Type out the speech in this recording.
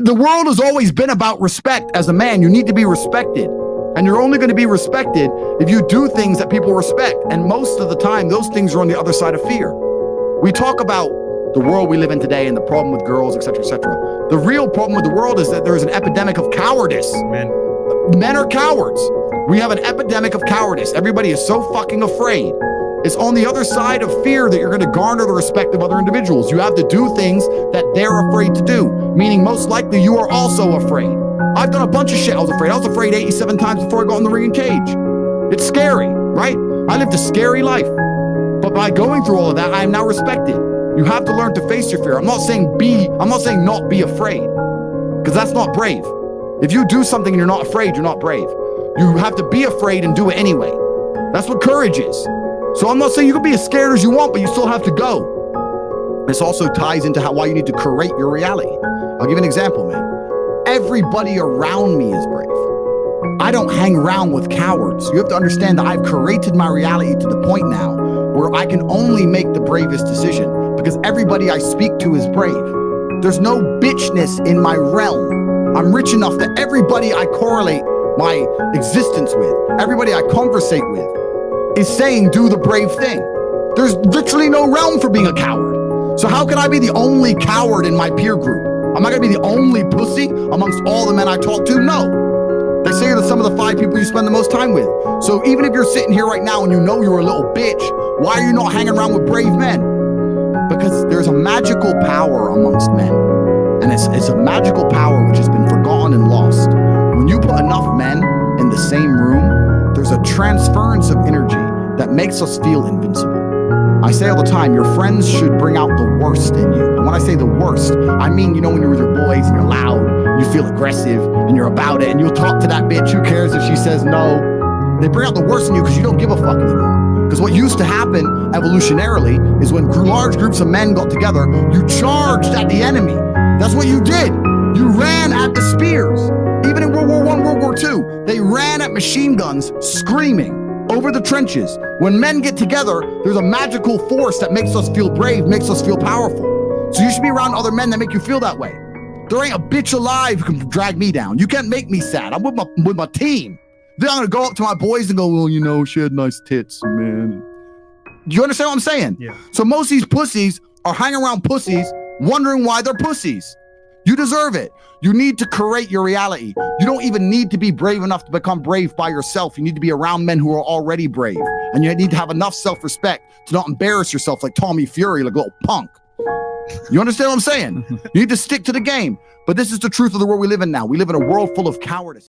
The world has always been about respect. As a man, you need to be respected. And you're only going to be respected if you do things that people respect. And most of the time, those things are on the other side of fear. We talk about the world we live in today and the problem with girls, etc., etc. The real problem with the world is that there is an epidemic of cowardice. Men are cowards. We have an epidemic of cowardice. Everybody is so fucking afraid. It's on the other side of fear that you're going to garner the respect of other individuals. You have to do things that they're afraid to do, meaning most likely you are also afraid. I've done a bunch of shit I was afraid. I was afraid 87 times before I got in the ring and cage. It's scary, right? I lived a scary life. But by going through all of that, I am now respected. You have to learn to face your fear. I'm not saying not be afraid, because that's not brave. If you do something and you're not afraid, you're not brave. You have to be afraid and do it anyway. That's what courage is. So I'm not saying you can be as scared as you want, but you still have to go. This also ties into why you need to create your reality. I'll give you an example, man. Everybody around me is brave. I don't hang around with cowards. You have to understand that I've created my reality to the point now where I can only make the bravest decision because everybody I speak to is brave. There's no bitchness in my realm. I'm rich enough that everybody I correlate my existence with, everybody I conversate with, is saying do the brave thing. There's literally no realm for being a coward. So how can I be the only coward in my peer group? Am I gonna be the only pussy amongst all the men I talk to? No. They say you're some of the 5 people you spend the most time with. So even if you're sitting here right now and you know you're a little bitch, why are you not hanging around with brave men? Because there's a magical power amongst men. And it's a magical power which has been forgotten and lost. When you put enough men in the same room, there's a transference of energy that makes us feel invincible. I say all the time, your friends should bring out the worst in you. And when I say the worst, I mean, you know, when you're with your boys and you're loud, you feel aggressive and you're about it and you'll talk to that bitch, who cares if she says no? They bring out the worst in you because you don't give a fuck anymore. Because what used to happen evolutionarily is when large groups of men got together, you charged at the enemy. That's what you did. You ran at the spears. Even in World War I, World War II, they ran at machine guns screaming over the trenches. When men get together, there's a magical force that makes us feel brave, makes us feel powerful. So you should be around other men that make you feel that way. There ain't a bitch alive who can drag me down. You can't make me sad. I'm with my team. Then I'm gonna go up to my boys and go, well, you know, she had nice tits, man. Do you understand what I'm saying? Yeah. So most of these pussies are hanging around pussies wondering why they're pussies. You deserve it. You need to create your reality. You don't even need to be brave enough to become brave by yourself. You need to be around men who are already brave. And you need to have enough self-respect to not embarrass yourself like Tommy Fury, like a little punk. You understand what I'm saying? You need to stick to the game. But this is the truth of the world we live in now. We live in a world full of cowardice.